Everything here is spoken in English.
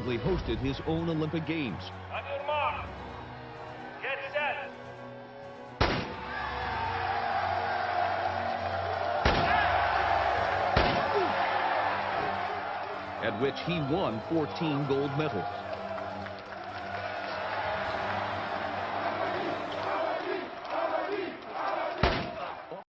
recently hosted his own Olympic Games. On your mark. Get set. At which he won 14 gold medals.